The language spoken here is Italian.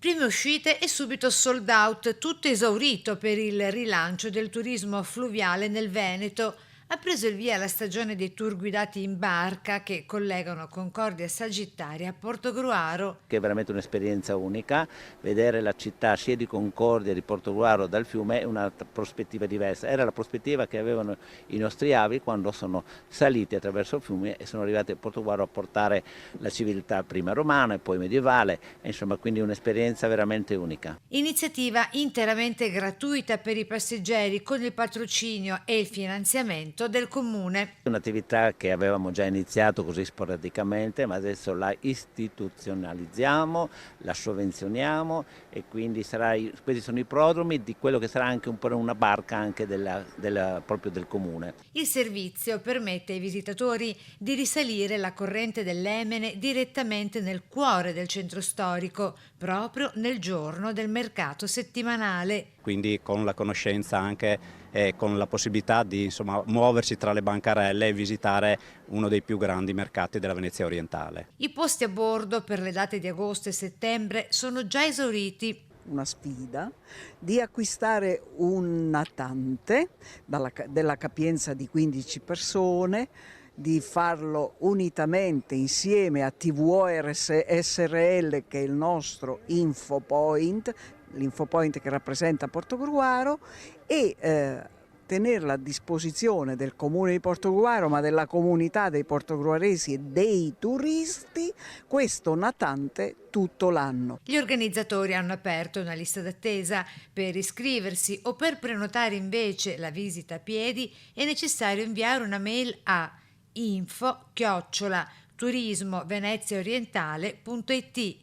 Prime uscite e subito sold out, tutto esaurito per il rilancio del turismo fluviale nel Veneto. Ha preso il via la stagione dei tour guidati in barca che collegano Concordia Sagittaria a Portogruaro. Che è veramente un'esperienza unica, vedere la città sia di Concordia che di Portogruaro dal fiume è una prospettiva diversa, era la prospettiva che avevano i nostri avi quando sono saliti attraverso il fiume e sono arrivati a Portogruaro a portare la civiltà prima romana e poi medievale, insomma quindi un'esperienza veramente unica. Iniziativa interamente gratuita per i passeggeri con il patrocinio e il finanziamento del comune. Un'attività che avevamo già iniziato così sporadicamente, ma adesso la istituzionalizziamo, la sovvenzioniamo e quindi questi sono i prodromi di quello che sarà anche un po' una barca anche proprio del comune. Il servizio permette ai visitatori di risalire la corrente dell'Emene direttamente nel cuore del centro storico, proprio nel giorno del mercato settimanale. Quindi con la conoscenza anche con la possibilità di muoversi tra le bancarelle e visitare uno dei più grandi mercati della Venezia orientale. I posti a bordo per le date di agosto e settembre sono già esauriti. Una sfida di acquistare un natante della capienza di 15 persone, di farlo unitamente insieme a TVO SRL, che è il nostro infopoint, l'infopoint che rappresenta Portogruaro, e tenerla a disposizione del comune di Portogruaro, ma della comunità dei portogruaresi e dei turisti, questo natante tutto l'anno. Gli organizzatori hanno aperto una lista d'attesa. Per iscriversi o per prenotare invece la visita a piedi è necessario inviare una mail a info@turismoveneziaorientale.it.